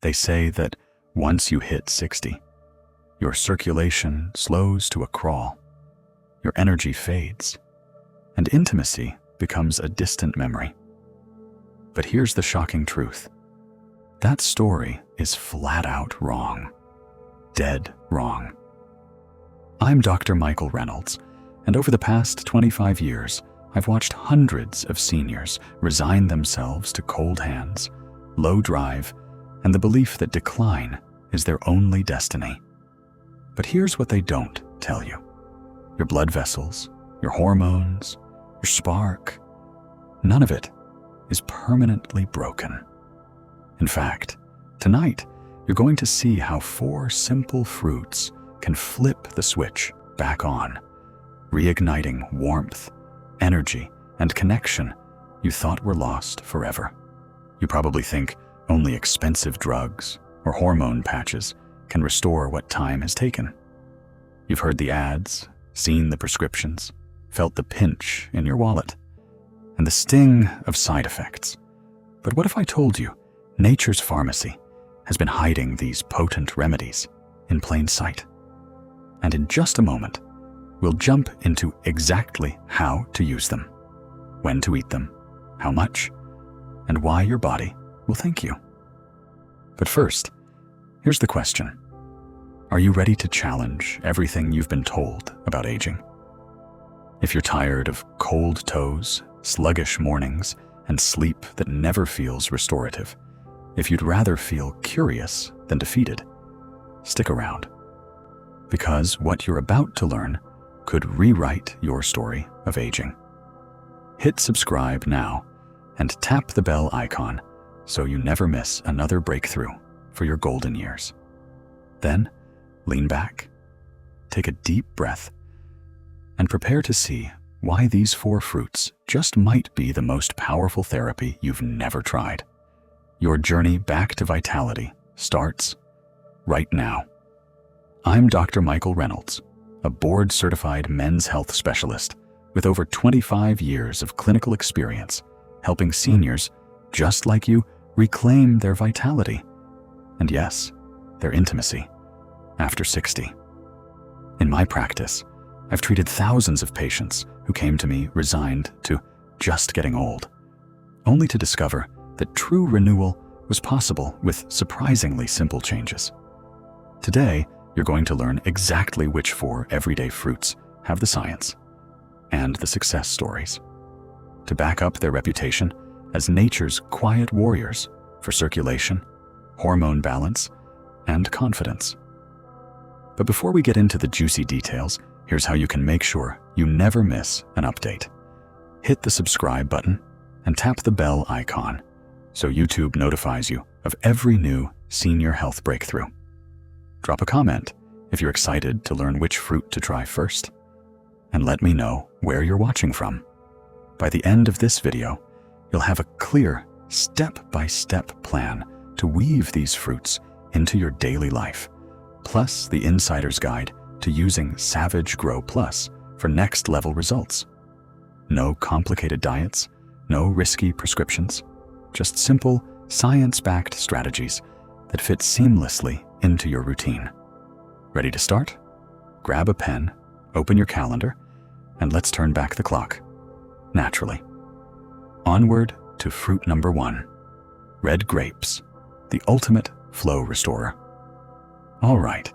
They say that once you hit 60, your circulation slows to a crawl, your energy fades, and intimacy becomes a distant memory. But here's the shocking truth. That story is flat out wrong. Dead wrong. I'm Dr. Michael Reynolds, and over the past 25 years, I've watched hundreds of seniors resign themselves to cold hands, low drive, and the belief that decline is their only destiny. But here's what they don't tell you. Your blood vessels, your hormones, your spark, none of it is permanently broken. In fact, tonight, you're going to see how 4 simple fruits can flip the switch back on, reigniting warmth, energy, and connection you thought were lost forever. You probably think only expensive drugs or hormone patches can restore what time has taken. You've heard the ads, seen the prescriptions, felt the pinch in your wallet, and the sting of side effects. But what if I told you nature's pharmacy has been hiding these potent remedies in plain sight? And in just a moment, we'll jump into exactly how to use them, when to eat them, how much, and why your body will thank you. But first, here's the question. Are you ready to challenge everything you've been told about aging? If you're tired of cold toes, sluggish mornings, and sleep that never feels restorative, if you'd rather feel curious than defeated, stick around. Because what you're about to learn could rewrite your story of aging. Hit subscribe now and tap the bell icon so you never miss another breakthrough for your golden years. Then, lean back, take a deep breath, and prepare to see why these 4 fruits just might be the most powerful therapy you've never tried. Your journey back to vitality starts right now. I'm Dr. Michael Reynolds, a board-certified men's health specialist with over 25 years of clinical experience helping seniors just like you reclaim their vitality and, yes, their intimacy after 60. In my practice, I've treated thousands of patients who came to me resigned to just getting old, only to discover that true renewal was possible with surprisingly simple changes. Today, you're going to learn exactly which 4 everyday fruits have the science and the success stories to back up their reputation as nature's quiet warriors for circulation, hormone balance, and confidence. But before we get into the juicy details, here's how you can make sure you never miss an update. Hit the subscribe button and tap the bell icon so YouTube notifies you of every new senior health breakthrough. Drop a comment if you're excited to learn which fruit to try first, and let me know where you're watching from. By the end of this video, you'll have a clear step-by-step plan to weave these fruits into your daily life, plus the insider's guide to using Savage Grow Plus for next-level results. No complicated diets, no risky prescriptions, just simple, science-backed strategies that fit seamlessly into your routine. Ready to start? Grab a pen, open your calendar, and let's turn back the clock, naturally. Onward to fruit number 1, red grapes, the ultimate flow restorer. All right,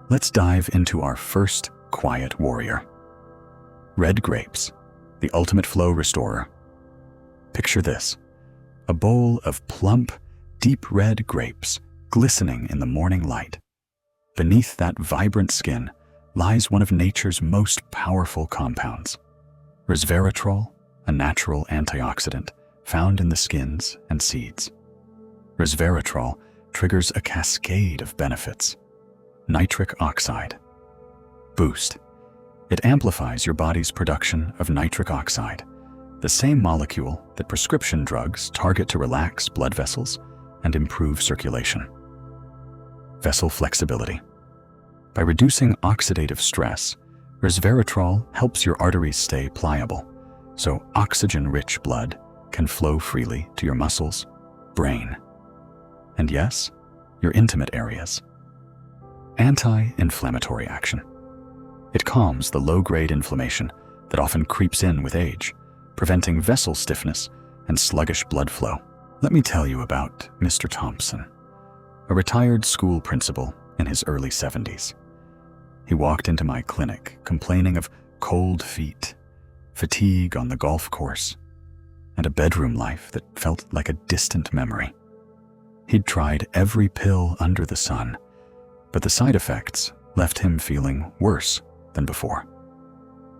let's dive into our first quiet warrior. Red grapes, the ultimate flow restorer. Picture this, a bowl of plump, deep red grapes glistening in the morning light. Beneath that vibrant skin lies one of nature's most powerful compounds, resveratrol, a natural antioxidant found in the skins and seeds. Resveratrol triggers a cascade of benefits. Nitric oxide. Boost. It amplifies your body's production of nitric oxide, the same molecule that prescription drugs target to relax blood vessels and improve circulation. Vessel flexibility. By reducing oxidative stress, resveratrol helps your arteries stay pliable, so oxygen-rich blood can flow freely to your muscles, brain, and yes, your intimate areas. Anti-inflammatory action. It calms the low-grade inflammation that often creeps in with age, preventing vessel stiffness and sluggish blood flow. Let me tell you about Mr. Thompson, a retired school principal in his early 70s. He walked into my clinic complaining of cold feet, fatigue on the golf course, and a bedroom life that felt like a distant memory. He'd tried every pill under the sun, but the side effects left him feeling worse than before.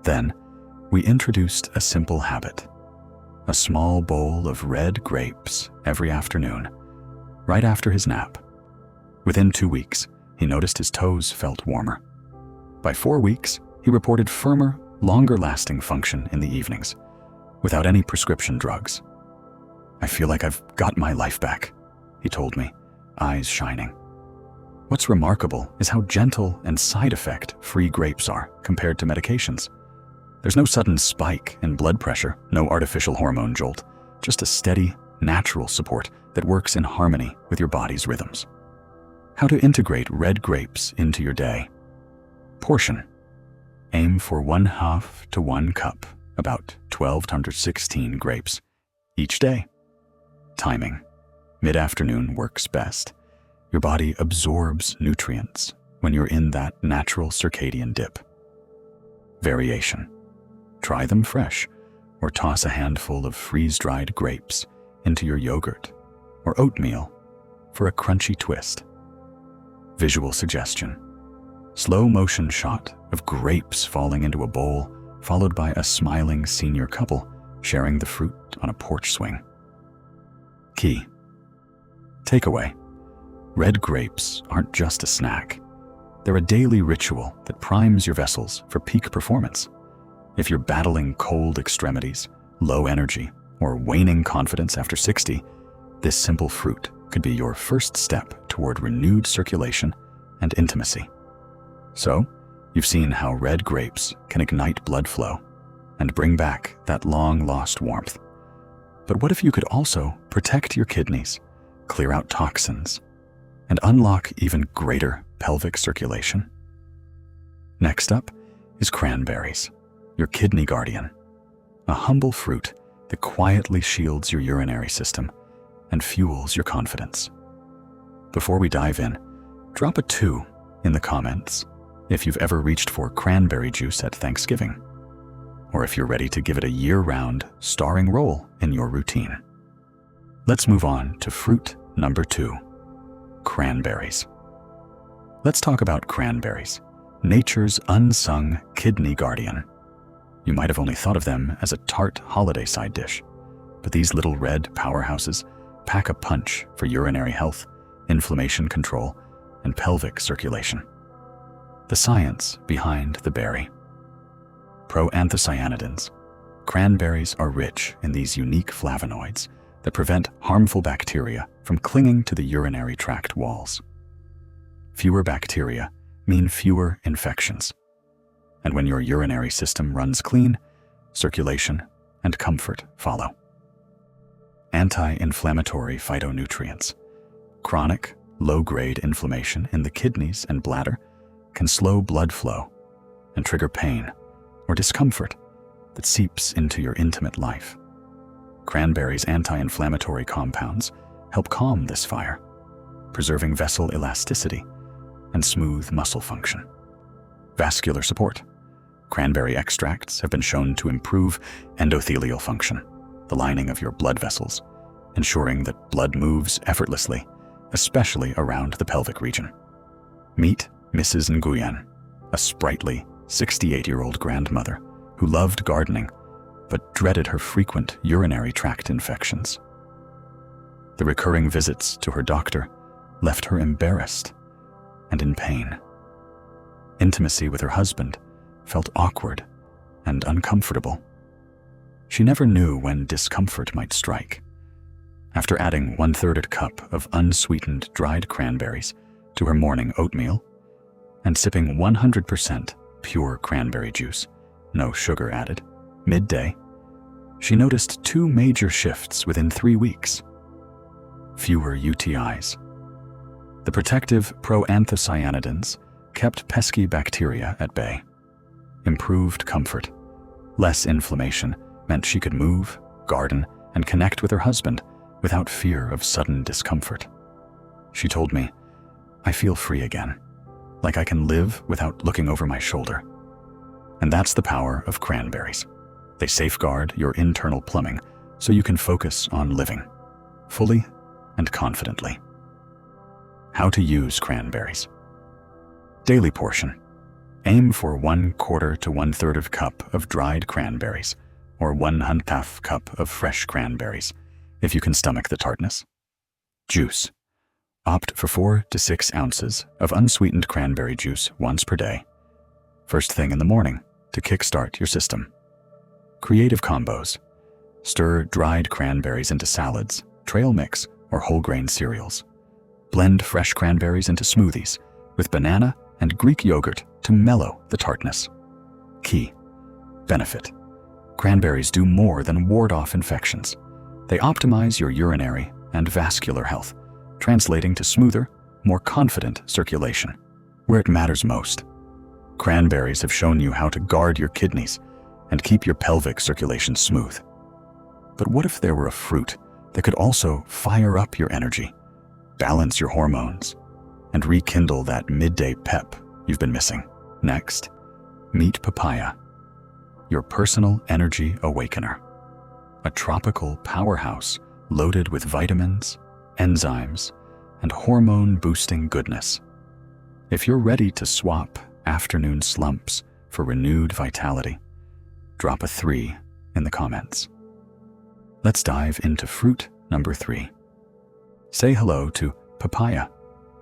Then, we introduced a simple habit: a small bowl of red grapes every afternoon, right after his nap. Within 2 weeks, he noticed his toes felt warmer. By 4 weeks, he reported firmer, longer-lasting function in the evenings, without any prescription drugs. "I feel like I've got my life back," he told me, eyes shining. What's remarkable is how gentle and side effect-free grapes are compared to medications. There's no sudden spike in blood pressure, no artificial hormone jolt, just a steady, natural support that works in harmony with your body's rhythms. How to integrate red grapes into your day. Portion. Aim for 1/2 to 1 cup, about 12 to 16 grapes, each day. Timing. Mid-afternoon works best. Your body absorbs nutrients when you're in that natural circadian dip. Variation. Try them fresh, or toss a handful of freeze-dried grapes into your yogurt or oatmeal for a crunchy twist. Visual suggestion. Slow motion shot of grapes falling into a bowl, followed by a smiling senior couple sharing the fruit on a porch swing. Key. Takeaway. Red grapes aren't just a snack. They're a daily ritual that primes your vessels for peak performance. If you're battling cold extremities, low energy, or waning confidence after 60, this simple fruit could be your first step toward renewed circulation and intimacy. So, you've seen how red grapes can ignite blood flow and bring back that long-lost warmth. But what if you could also protect your kidneys, clear out toxins, and unlock even greater pelvic circulation? Next up is cranberries, your kidney guardian, a humble fruit that quietly shields your urinary system and fuels your confidence. Before we dive in, drop a 2 in the comments if you've ever reached for cranberry juice at Thanksgiving, or if you're ready to give it a year-round, starring role in your routine. Let's move on to fruit number 2, cranberries. Let's talk about cranberries, nature's unsung kidney guardian. You might have only thought of them as a tart holiday side dish, but these little red powerhouses pack a punch for urinary health, inflammation control, and pelvic circulation. The science behind the berry. Proanthocyanidins. Cranberries are rich in these unique flavonoids that prevent harmful bacteria from clinging to the urinary tract walls. Fewer bacteria mean fewer infections. And when your urinary system runs clean, circulation and comfort follow. Anti-inflammatory phytonutrients. Chronic, low-grade inflammation in the kidneys and bladder can slow blood flow and trigger pain or discomfort that seeps into your intimate life. Cranberries' anti-inflammatory compounds help calm this fire, preserving vessel elasticity and smooth muscle function. Vascular support. Cranberry extracts have been shown to improve endothelial function, the lining of your blood vessels, ensuring that blood moves effortlessly, especially around the pelvic region. Meet Mrs. Nguyen, a sprightly 68-year-old grandmother who loved gardening but dreaded her frequent urinary tract infections. The recurring visits to her doctor left her embarrassed and in pain. Intimacy with her husband felt awkward and uncomfortable. She never knew when discomfort might strike. After adding 1/3 cup of unsweetened dried cranberries to her morning oatmeal and sipping 100% pure cranberry juice, no sugar added, midday, she noticed 2 major shifts within 3 weeks. Fewer UTIs, The protective proanthocyanidins kept pesky bacteria at bay. Improved comfort. Less inflammation meant she could move, garden, and connect with her husband without fear of sudden discomfort. She told me, "I feel free again, like I can live without looking over my shoulder." And that's the power of cranberries. They safeguard your internal plumbing so you can focus on living, fully and confidently. How to use cranberries. Daily portion. Aim for 1/4 to 1/3 cup of dried cranberries, or 1/2 cup of fresh cranberries, if you can stomach the tartness. Juice. Opt for 4 to 6 ounces of unsweetened cranberry juice once per day, first thing in the morning, to kickstart your system. Creative combos. Stir dried cranberries into salads, trail mix, or whole grain cereals. Blend fresh cranberries into smoothies with banana and Greek yogurt to mellow the tartness. Key. Benefit. Cranberries do more than ward off infections. They optimize your urinary and vascular health, translating to smoother, more confident circulation, where it matters most. Cranberries have shown you how to guard your kidneys and keep your pelvic circulation smooth. But what if there were a fruit that could also fire up your energy, balance your hormones, and rekindle that midday pep you've been missing? Next, meet papaya, your personal energy awakener. A tropical powerhouse loaded with vitamins, enzymes, and hormone-boosting goodness. If you're ready to swap afternoon slumps for renewed vitality, drop a 3 in the comments. Let's dive into fruit number 3. Say hello to papaya,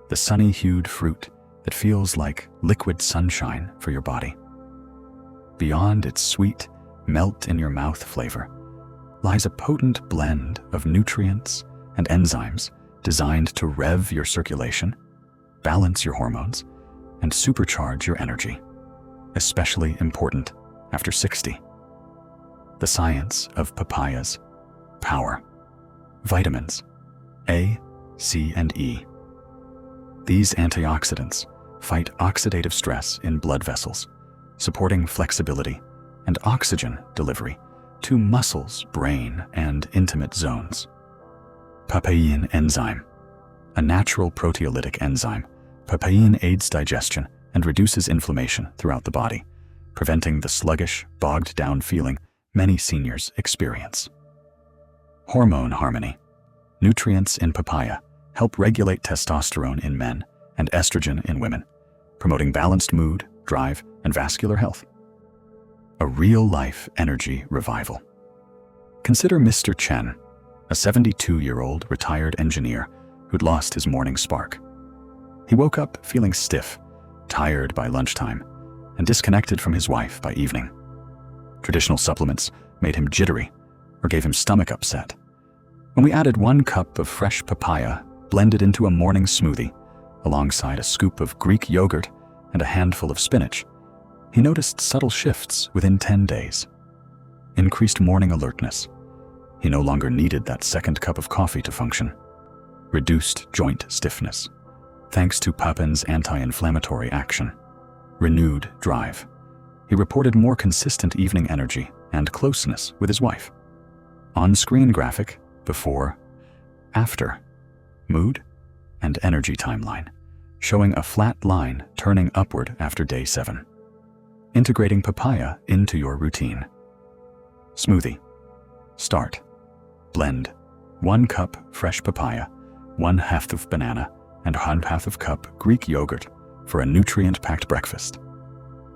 the sunny-hued fruit that feels like liquid sunshine for your body. Beyond its sweet, melt-in-your-mouth flavor lies a potent blend of nutrients and enzymes designed to rev your circulation, balance your hormones, and supercharge your energy, especially important after 60. The science of papaya's power. Vitamins A, C, and E. These antioxidants fight oxidative stress in blood vessels, supporting flexibility and oxygen delivery to muscles, brain, and intimate zones. Papain enzyme. A natural proteolytic enzyme, papain aids digestion and reduces inflammation throughout the body, preventing the sluggish, bogged-down feeling many seniors experience. Hormone harmony. Nutrients in papaya help regulate testosterone in men and estrogen in women, promoting balanced mood, drive, and vascular health. A real-life energy revival. Consider Mr. Chen, a 72-year-old retired engineer who'd lost his morning spark. He woke up feeling stiff, tired by lunchtime, and disconnected from his wife by evening. Traditional supplements made him jittery or gave him stomach upset. When we added 1 cup of fresh papaya blended into a morning smoothie, alongside a scoop of Greek yogurt and a handful of spinach, he noticed subtle shifts within 10 days. Increased morning alertness. He no longer needed that second cup of coffee to function. Reduced joint stiffness, thanks to papain's anti-inflammatory action. Renewed drive. He reported more consistent evening energy and closeness with his wife. On-screen graphic, before, after, mood, and energy timeline, showing a flat line turning upward after day 7. Integrating papaya into your routine. Smoothie. Start. Blend 1 cup fresh papaya, 1/2 of banana, and 1/2 of cup Greek yogurt for a nutrient-packed breakfast.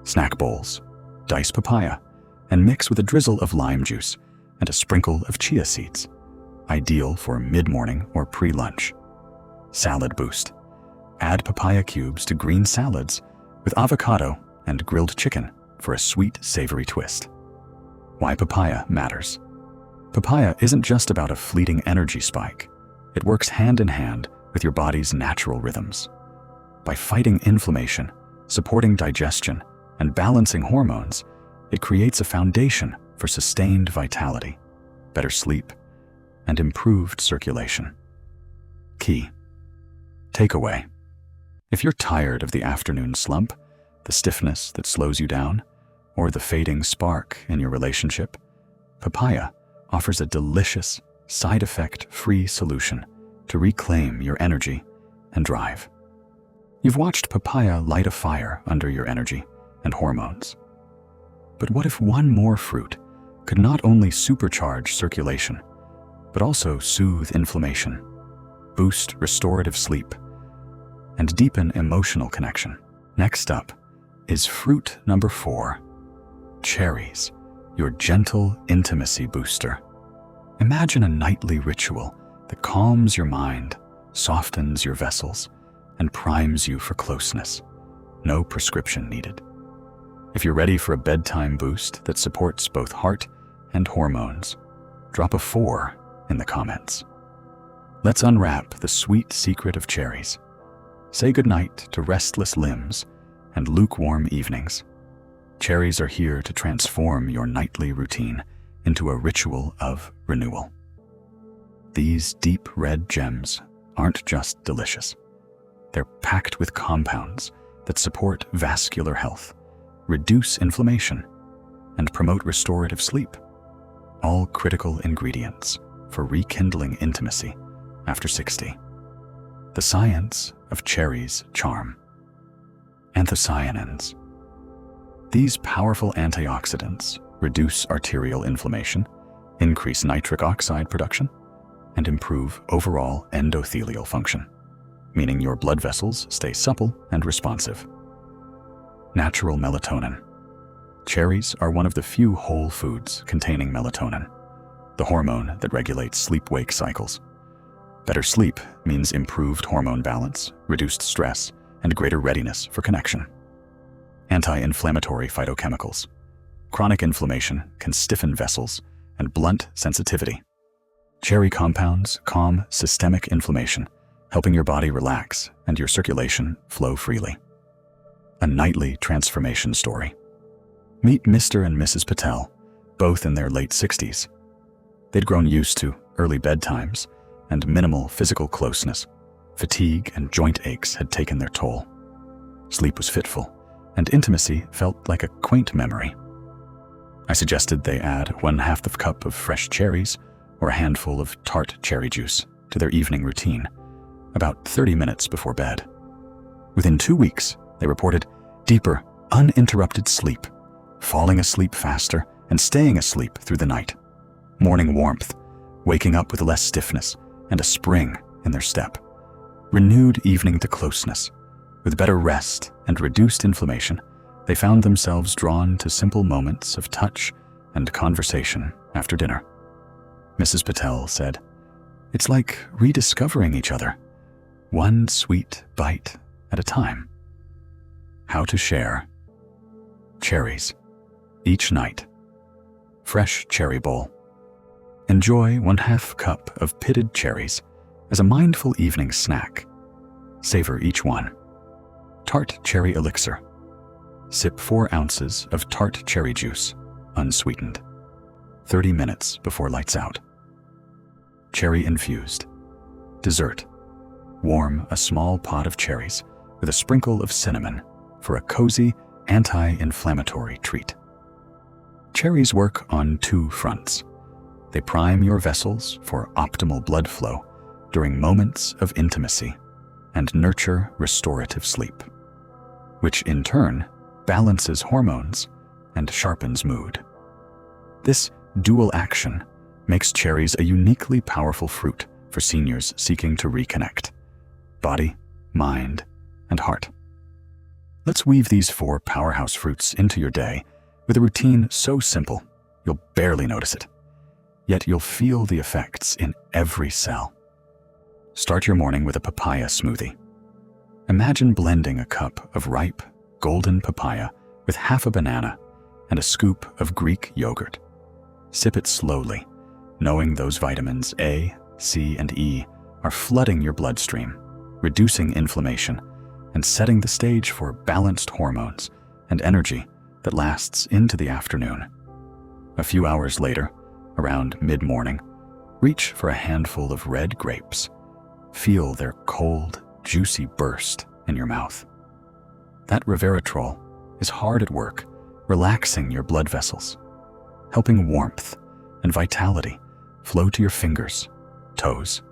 Snack bowls. Dice papaya and mix with a drizzle of lime juice and a sprinkle of chia seeds. Ideal for mid-morning or pre-lunch. Salad boost. Add papaya cubes to green salads with avocado and grilled chicken for a sweet, savory twist. Why papaya matters. Papaya isn't just about a fleeting energy spike. It works hand in hand with your body's natural rhythms. By fighting inflammation, supporting digestion, and balancing hormones, it creates a foundation for sustained vitality, better sleep, and improved circulation. Key. Takeaway. If you're tired of the afternoon slump, the stiffness that slows you down, or the fading spark in your relationship, papaya offers a delicious, side effect-free solution to reclaim your energy and drive. You've watched papaya light a fire under your energy and hormones. But what if one more fruit could not only supercharge circulation, but also soothe inflammation, boost restorative sleep, and deepen emotional connection? Next up is fruit number 4, cherries, your gentle intimacy booster. Imagine a nightly ritual that calms your mind, softens your vessels, and primes you for closeness. No prescription needed. If you're ready for a bedtime boost that supports both heart and hormones, drop a 4 in the comments. Let's unwrap the sweet secret of cherries. Say goodnight to restless limbs and lukewarm evenings. Cherries are here to transform your nightly routine into a ritual of renewal. These deep red gems aren't just delicious. They're packed with compounds that support vascular health, reduce inflammation, and promote restorative sleep. All critical ingredients for rekindling intimacy after 60. The science of cherries' charm. Anthocyanins. These powerful antioxidants reduce arterial inflammation, increase nitric oxide production, and improve overall endothelial function, meaning your blood vessels stay supple and responsive. Natural melatonin. Cherries are one of the few whole foods containing melatonin, the hormone that regulates sleep-wake cycles. Better sleep means improved hormone balance, reduced stress, and greater readiness for connection. Anti-inflammatory phytochemicals. Chronic inflammation can stiffen vessels and blunt sensitivity. Cherry compounds calm systemic inflammation, helping your body relax and your circulation flow freely. A nightly transformation story. Meet Mr. and Mrs. Patel, both in their late 60s. They'd grown used to early bedtimes and minimal physical closeness. Fatigue and joint aches had taken their toll. Sleep was fitful, and intimacy felt like a quaint memory. I suggested they add 1/2 cup of fresh cherries or a handful of tart cherry juice to their evening routine, about 30 minutes before bed. Within 2 weeks, they reported deeper, uninterrupted sleep, falling asleep faster and staying asleep through the night. Morning warmth, waking up with less stiffness and a spring in their step. Renewed evening to closeness. With better rest and reduced inflammation, they found themselves drawn to simple moments of touch and conversation after dinner. Mrs. Patel said, "It's like rediscovering each other, one sweet bite at a time." How to share. Cherries. Each night. Fresh cherry bowl. Enjoy 1/2 cup of pitted cherries as a mindful evening snack. Savor each one. Tart cherry elixir. Sip 4 ounces of tart cherry juice, unsweetened. 30 minutes before lights out. Cherry infused. Dessert. Warm a small pot of cherries with a sprinkle of cinnamon for a cozy, anti-inflammatory treat. Cherries work on 2 fronts. They prime your vessels for optimal blood flow during moments of intimacy and nurture restorative sleep, which in turn balances hormones and sharpens mood. This dual action makes cherries a uniquely powerful fruit for seniors seeking to reconnect body, mind, and heart. Let's weave these 4 powerhouse fruits into your day with a routine so simple you'll barely notice it, yet you'll feel the effects in every cell. Start your morning with a papaya smoothie. Imagine blending a cup of ripe, golden papaya with half a banana and a scoop of Greek yogurt. Sip it slowly, knowing those vitamins A, C, and E are flooding your bloodstream, reducing inflammation, and setting the stage for balanced hormones and energy that lasts into the afternoon. A few hours later, around mid-morning, reach for a handful of red grapes. Feel their cold, juicy burst in your mouth. That resveratrol is hard at work, relaxing your blood vessels, helping warmth and vitality flow to your fingers, toes,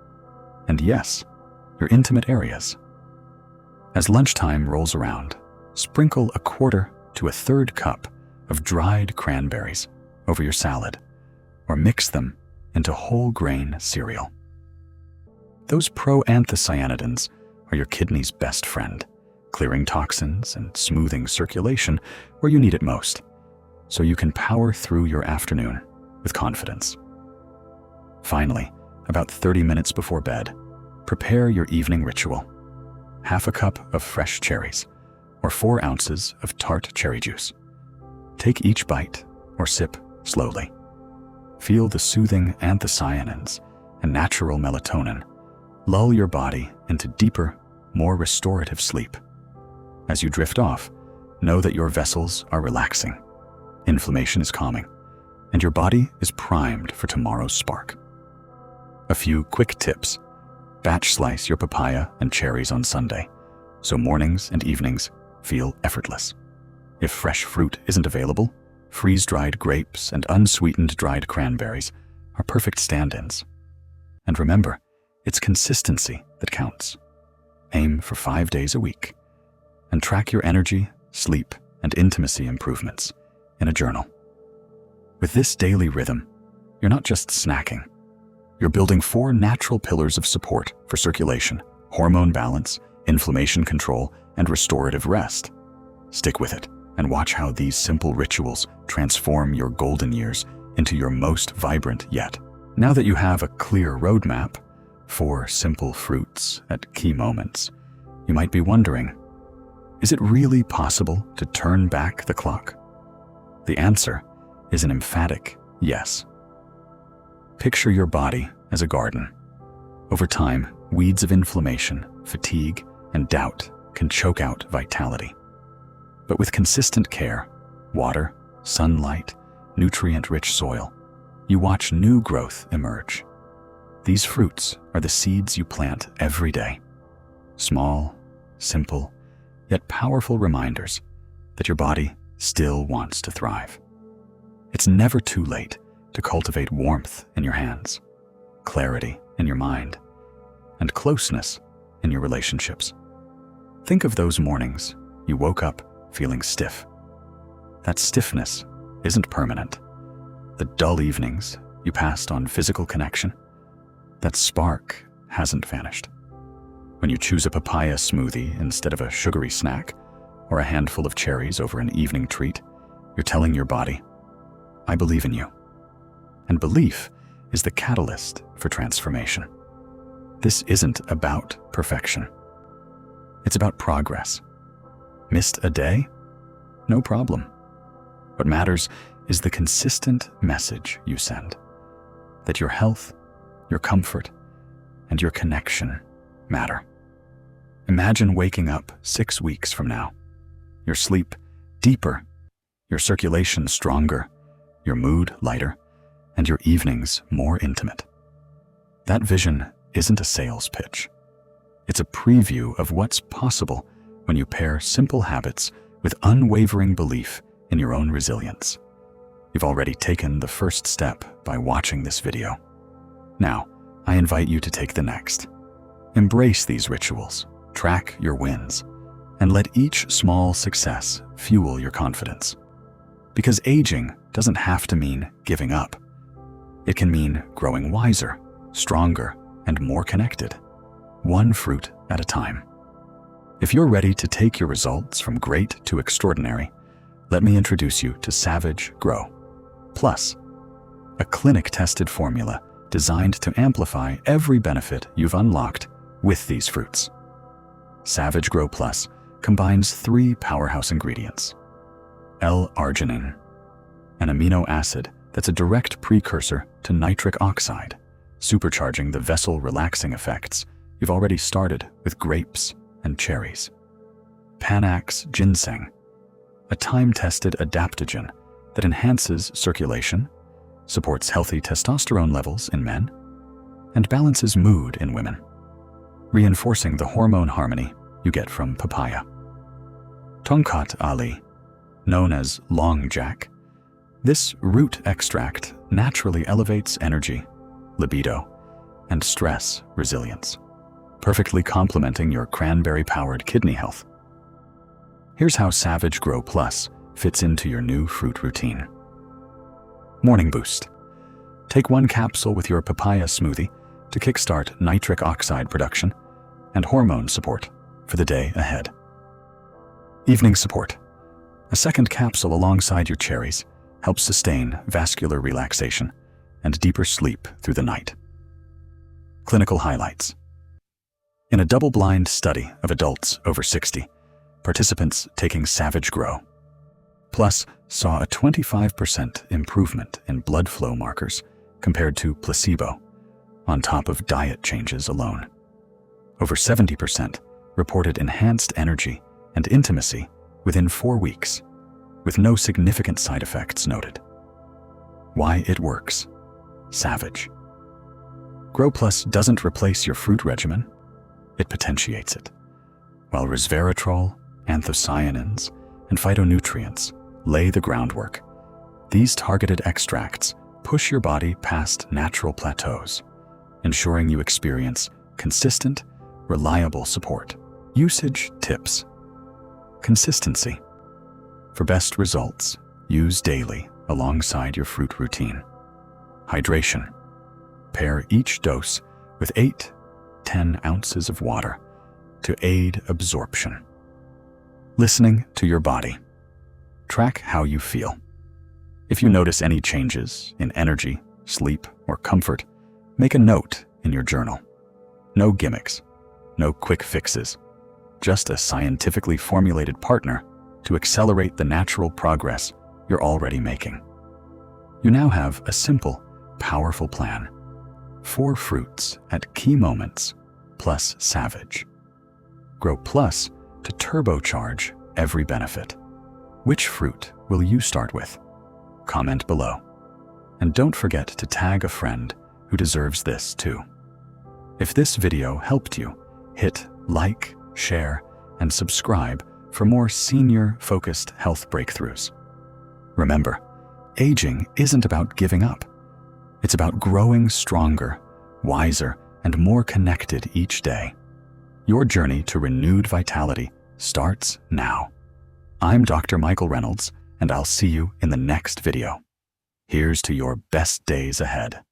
and yes, your intimate areas. As lunchtime rolls around, sprinkle a quarter to a third cup of dried cranberries over your salad, or mix them into whole grain cereal. Those proanthocyanidins are your kidney's best friend, clearing toxins and smoothing circulation where you need it most, so you can power through your afternoon with confidence. Finally, about 30 minutes before bed, prepare your evening ritual. Half a cup of fresh cherries, or 4 ounces of tart cherry juice. Take each bite or sip slowly. Feel the soothing anthocyanins and natural melatonin lull your body into deeper, more restorative sleep. As you drift off, know that your vessels are relaxing, inflammation is calming, and your body is primed for tomorrow's spark. A few quick tips. Batch slice your papaya and cherries on Sunday, so mornings and evenings feel effortless. If fresh fruit isn't available, freeze-dried grapes and unsweetened dried cranberries are perfect stand-ins. And remember, it's consistency that counts. Aim for 5 days a week, and track your energy, sleep, and intimacy improvements in a journal. With this daily rhythm, you're not just snacking. You're building 4 natural pillars of support for circulation, hormone balance, inflammation control, and restorative rest. Stick with it and watch how these simple rituals transform your golden years into your most vibrant yet. Now that you have a clear roadmap, 4 simple fruits at key moments, you might be wondering, is it really possible to turn back the clock? The answer is an emphatic yes. Picture your body as a garden. Over time, weeds of inflammation, fatigue, and doubt can choke out vitality. But with consistent care, water, sunlight, nutrient-rich soil, you watch new growth emerge. These fruits are the seeds you plant every day. Small, simple, yet powerful reminders that your body still wants to thrive. It's never too late to cultivate warmth in your hands, clarity in your mind, and closeness in your relationships. Think of those mornings you woke up feeling stiff. That stiffness isn't permanent. The dull evenings you passed on physical connection, that spark hasn't vanished. When you choose a papaya smoothie instead of a sugary snack, or a handful of cherries over an evening treat, you're telling your body, I believe in you. And belief is the catalyst for transformation. This isn't about perfection. It's about progress. Missed a day? No problem. What matters is the consistent message you send, that your health, your comfort, and your connection matter. Imagine waking up 6 weeks from now, your sleep deeper, your circulation stronger, your mood lighter, and your evenings more intimate. That vision isn't a sales pitch. It's a preview of what's possible when you pair simple habits with unwavering belief in your own resilience. You've already taken the first step by watching this video. Now, I invite you to take the next. Embrace these rituals, track your wins, and let each small success fuel your confidence. Because aging doesn't have to mean giving up. It can mean growing wiser, stronger, and more connected, one fruit at a time. If you're ready to take your results from great to extraordinary, let me introduce you to Savage Grow Plus, a clinic-tested formula designed to amplify every benefit you've unlocked with these fruits. Savage Grow Plus combines 3 powerhouse ingredients: L-arginine, an amino acid that's a direct precursor to nitric oxide, supercharging the vessel-relaxing effects you've already started with grapes and cherries. Panax ginseng, a time-tested adaptogen that enhances circulation, supports healthy testosterone levels in men, and balances mood in women, reinforcing the hormone harmony you get from papaya. Tongkat Ali, known as long jack, this root extract naturally elevates energy, libido, and stress resilience, perfectly complementing your cranberry-powered kidney health. Here's how Savage Grow Plus fits into your new fruit routine. Morning boost. Take 1 capsule with your papaya smoothie to kickstart nitric oxide production and hormone support for the day ahead. Evening support. A 2nd capsule alongside your cherries helps sustain vascular relaxation and deeper sleep through the night. Clinical highlights. In a double-blind study of adults over 60, participants taking Savage Grow Plus saw a 25% improvement in blood flow markers compared to placebo, on top of diet changes alone. Over 70% reported enhanced energy and intimacy within 4 weeks, with no significant side effects noted. Why it works. Savage. Grow Plus doesn't replace your fruit regimen, it potentiates it, while resveratrol, anthocyanins, and phytonutrients lay the groundwork. These targeted extracts push your body past natural plateaus, ensuring you experience consistent, reliable support. Usage tips. Consistency. For best results, use daily alongside your fruit routine. Hydration. Pair each dose with 8-10 ounces of water to aid absorption. Listening to your body. Track how you feel. If you notice any changes in energy, sleep, or comfort, make a note in your journal. No gimmicks, no quick fixes, just a scientifically formulated partner to accelerate the natural progress you're already making. You now have a simple, powerful plan. 4 fruits at key moments, plus Savage. Grow Plus to turbocharge every benefit. Which fruit will you start with? Comment below. And don't forget to tag a friend who deserves this too. If this video helped you, hit like, share, and subscribe for more senior-focused health breakthroughs. Remember, aging isn't about giving up. It's about growing stronger, wiser, and more connected each day. Your journey to renewed vitality starts now. I'm Dr. Michael Reynolds, and I'll see you in the next video. Here's to your best days ahead.